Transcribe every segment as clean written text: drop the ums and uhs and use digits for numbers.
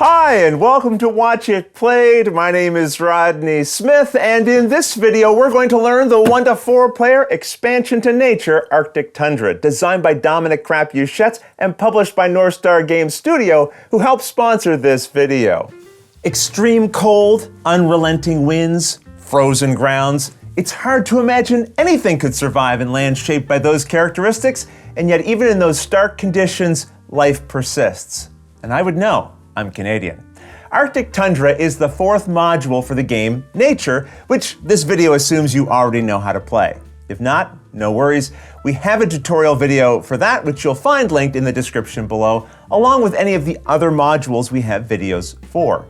Hi, and welcome to Watch It Played. My name is Rodney Smith, and in this video, we're going to learn the 1 to 4 player expansion to nature Arctic Tundra, designed by Dominic Krapuschetz and published by North Star Games Studio, who helped sponsor this video. Extreme cold, unrelenting winds, frozen grounds. It's hard to imagine anything could survive in land shaped by those characteristics, and yet even in those stark conditions, life persists. And I would know. I'm Canadian. Arctic Tundra is the 4th module for the game Nature, which this video assumes you already know how to play. If not, no worries. We have a tutorial video for that, which you'll find linked in the description below, along with any of the other modules we have videos for.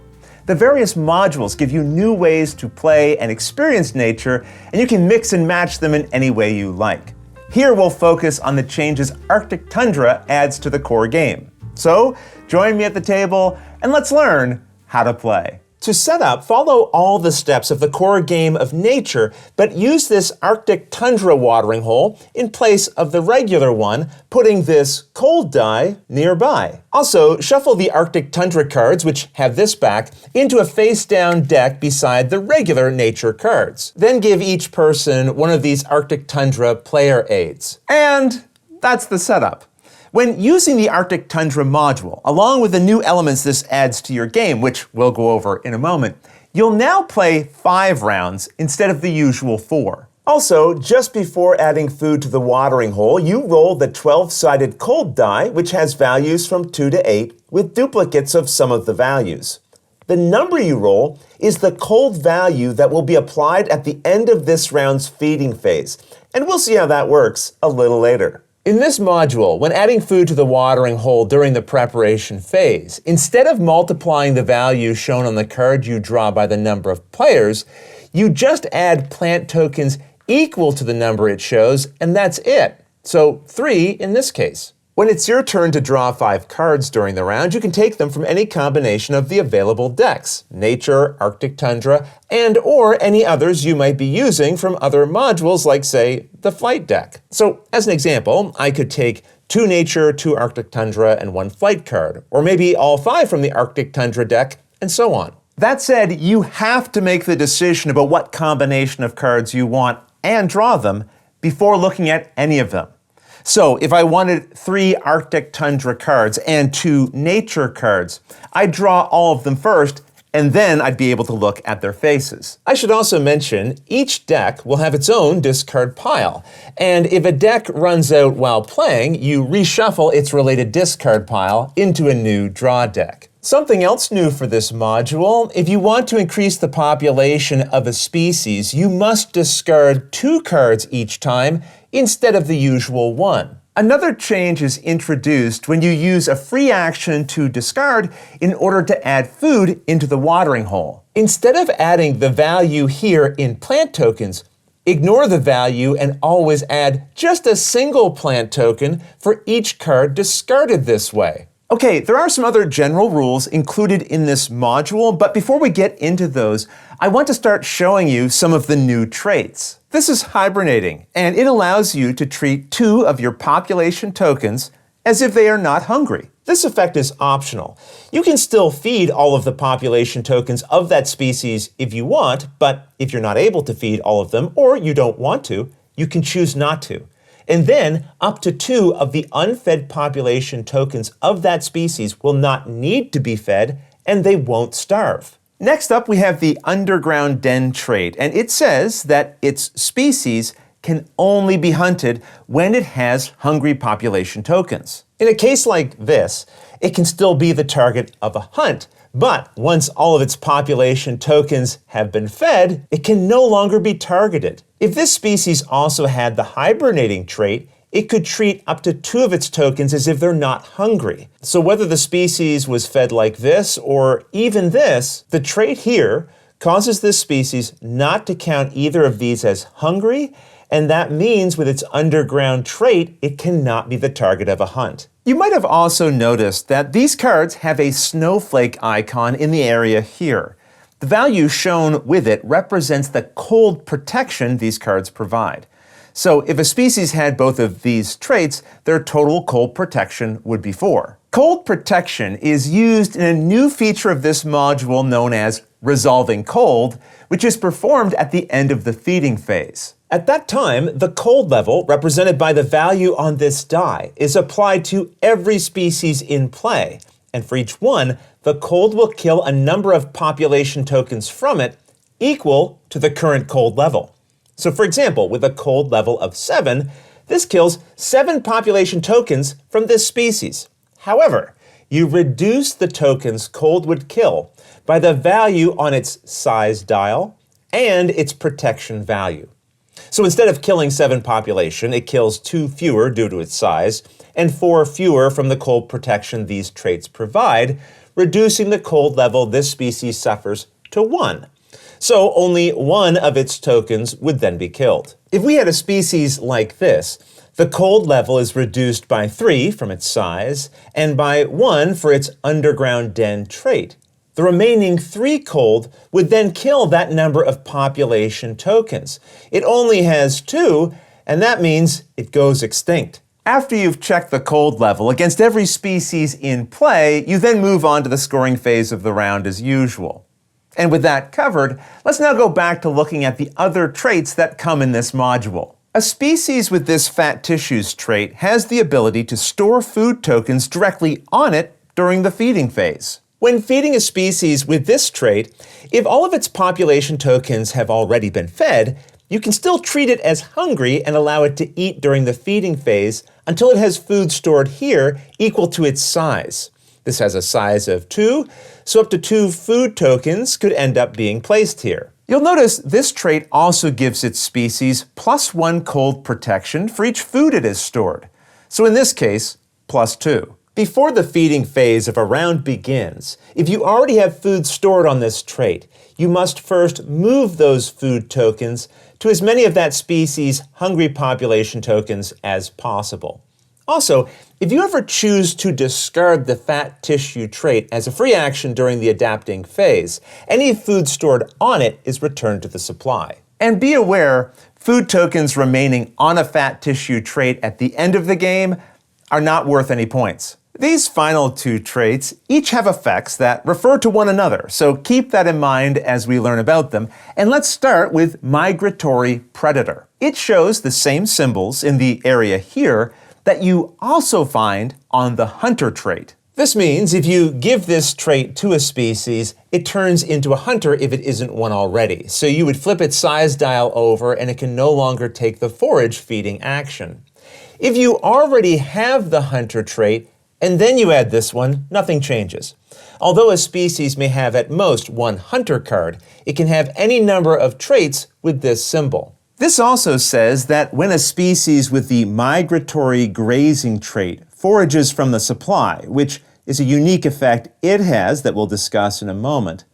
The various modules give you new ways to play and experience nature, and you can mix and match them in any way you like. Here we'll focus on the changes Arctic Tundra adds to the core game. So, join me at the table and let's learn how to play. To set up, follow all the steps of the core game of Nature, but use this Arctic Tundra watering hole in place of the regular one, putting this cold die nearby. Also, shuffle the Arctic Tundra cards, which have this back, into a face-down deck beside the regular Nature cards. Then give each person one of these Arctic Tundra player aids. And that's the setup. When using the Arctic Tundra module, along with the new elements this adds to your game, which we'll go over in a moment, you'll now play 5 rounds instead of the usual 4. Also, just before adding food to the watering hole, you roll the 12-sided cold die, which has values from 2 to 8, with duplicates of some of the values. The number you roll is the cold value that will be applied at the end of this round's feeding phase, and we'll see how that works a little later. In this module, when adding food to the watering hole during the preparation phase, instead of multiplying the value shown on the card you draw by the number of players, you just add plant tokens equal to the number it shows, and that's it. So 3 in this case. When it's your turn to draw 5 cards during the round, you can take them from any combination of the available decks, Nature, Arctic Tundra, and or any others you might be using from other modules like, say, the Flight deck. So, as an example, I could take 2 Nature, 2 Arctic Tundra, and 1 Flight card, or maybe all 5 from the Arctic Tundra deck, and so on. That said, you have to make the decision about what combination of cards you want and draw them before looking at any of them. So if I wanted 3 Arctic Tundra cards and 2 Nature cards, I'd draw all of them first, and then I'd be able to look at their faces. I should also mention, each deck will have its own discard pile, and if a deck runs out while playing, you reshuffle its related discard pile into a new draw deck. Something else new for this module, if you want to increase the population of a species, you must discard 2 cards each time instead of the usual 1. Another change is introduced when you use a free action to discard in order to add food into the watering hole. Instead of adding the value here in plant tokens, ignore the value and always add just a single plant token for each card discarded this way. Okay, there are some other general rules included in this module, but before we get into those, I want to start showing you some of the new traits. This is Hibernating, and it allows you to treat 2 of your population tokens as if they are not hungry. This effect is optional. You can still feed all of the population tokens of that species if you want, but if you're not able to feed all of them, or you don't want to, you can choose not to. And then, up to 2 of the unfed population tokens of that species will not need to be fed, and they won't starve. Next up, we have the Underground Den trait, and it says that its species can only be hunted when it has hungry population tokens. In a case like this, it can still be the target of a hunt, but once all of its population tokens have been fed, it can no longer be targeted. If this species also had the Hibernating trait, it could treat up to 2 of its tokens as if they're not hungry. So whether the species was fed like this or even this, the trait here causes this species not to count either of these as hungry, and that means with its underground trait, it cannot be the target of a hunt. You might have also noticed that these cards have a snowflake icon in the area here. The value shown with it represents the cold protection these cards provide. So if a species had both of these traits, their total cold protection would be 4. Cold protection is used in a new feature of this module known as resolving cold, which is performed at the end of the feeding phase. At that time, the cold level, represented by the value on this die, is applied to every species in play, and for each one, the cold will kill a number of population tokens from it equal to the current cold level. So for example, with a cold level of 7, this kills 7 population tokens from this species. However, you reduce the tokens cold would kill by the value on its size dial and its protection value. So instead of killing 7 population, it kills 2 fewer due to its size and 4 fewer from the cold protection these traits provide, reducing the cold level this species suffers to 1. So only 1 of its tokens would then be killed. If we had a species like this, the cold level is reduced by 3 from its size and by 1 for its underground den trait. The remaining 3 cold would then kill that number of population tokens. It only has 2, and that means it goes extinct. After you've checked the cold level against every species in play, you then move on to the scoring phase of the round as usual. And with that covered, let's now go back to looking at the other traits that come in this module. A species with this fat tissues trait has the ability to store food tokens directly on it during the feeding phase. When feeding a species with this trait, if all of its population tokens have already been fed, you can still treat it as hungry and allow it to eat during the feeding phase until it has food stored here equal to its size. This has a size of 2, so up to 2 food tokens could end up being placed here. You'll notice this trait also gives its species +1 cold protection for each food it has stored. So in this case, +2. Before the feeding phase of a round begins, if you already have food stored on this trait, you must first move those food tokens to as many of that species' hungry population tokens as possible. Also, if you ever choose to discard the fat tissue trait as a free action during the adapting phase, any food stored on it is returned to the supply. And be aware, food tokens remaining on a fat tissue trait at the end of the game are not worth any points. These final 2 traits each have effects that refer to one another, so keep that in mind as we learn about them. And let's start with Migratory Predator. It shows the same symbols in the area here that you also find on the hunter trait. This means if you give this trait to a species, it turns into a hunter if it isn't one already. So you would flip its size dial over and it can no longer take the forage feeding action. If you already have the hunter trait and then you add this one, nothing changes. Although a species may have at most 1 hunter card, it can have any number of traits with this symbol. This also says that when a species with the Migratory Grazing trait forages from the supply, which is a unique effect it has that we'll discuss in a moment,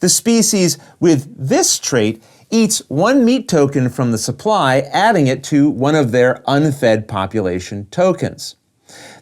the species with this trait eats 1 meat token from the supply, adding it to one of their unfed population tokens.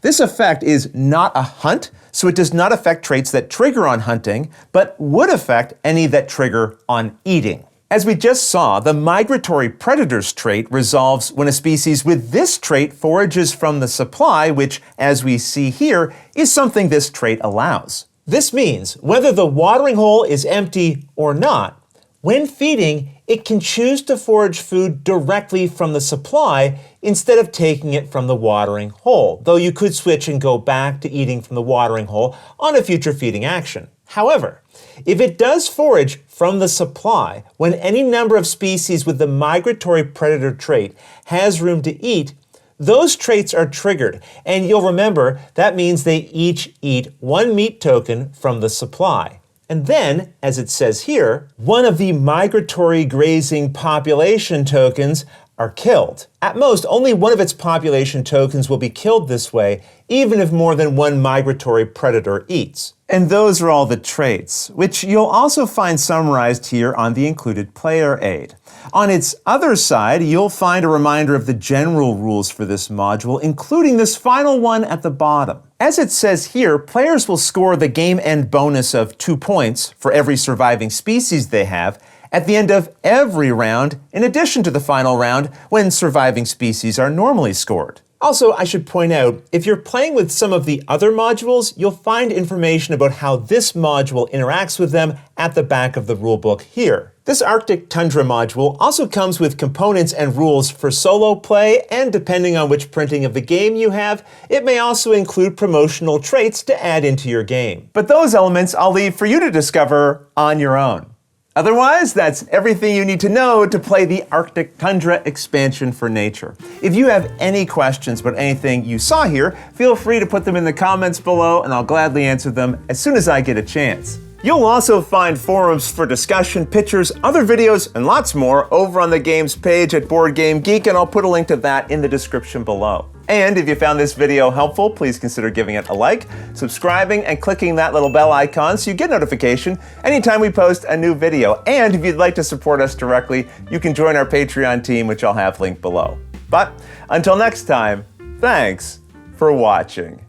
This effect is not a hunt, so it does not affect traits that trigger on hunting, but would affect any that trigger on eating. As we just saw, the Migratory Predators trait resolves when a species with this trait forages from the supply, which, as we see here, is something this trait allows. This means whether the watering hole is empty or not, when feeding, it can choose to forage food directly from the supply instead of taking it from the watering hole, though you could switch and go back to eating from the watering hole on a future feeding action. However, if it does forage from the supply when any number of species with the Migratory Predator trait has room to eat, those traits are triggered, and you'll remember that means they each eat 1 meat token from the supply. And then, as it says here, 1 of the Migratory Grazing population tokens are killed. At most, only 1 of its population tokens will be killed this way, even if more than 1 migratory predator eats. And those are all the traits, which you'll also find summarized here on the included player aid. On its other side, you'll find a reminder of the general rules for this module, including this final one at the bottom. As it says here, players will score the game end bonus of 2 points for every surviving species they have at the end of every round, in addition to the final round when surviving species are normally scored. Also, I should point out, if you're playing with some of the other modules, you'll find information about how this module interacts with them at the back of the rulebook here. This Arctic Tundra module also comes with components and rules for solo play, and depending on which printing of the game you have, it may also include promotional traits to add into your game. But those elements I'll leave for you to discover on your own. Otherwise, that's everything you need to know to play the Arctic Tundra expansion for nature. If you have any questions about anything you saw here, feel free to put them in the comments below and I'll gladly answer them as soon as I get a chance. You'll also find forums for discussion, pictures, other videos, and lots more over on the games page at Board Game Geek, and I'll put a link to that in the description below. And if you found this video helpful, please consider giving it a like, subscribing, and clicking that little bell icon so you get notification anytime we post a new video. And if you'd like to support us directly, you can join our Patreon team, which I'll have linked below. But until next time, thanks for watching.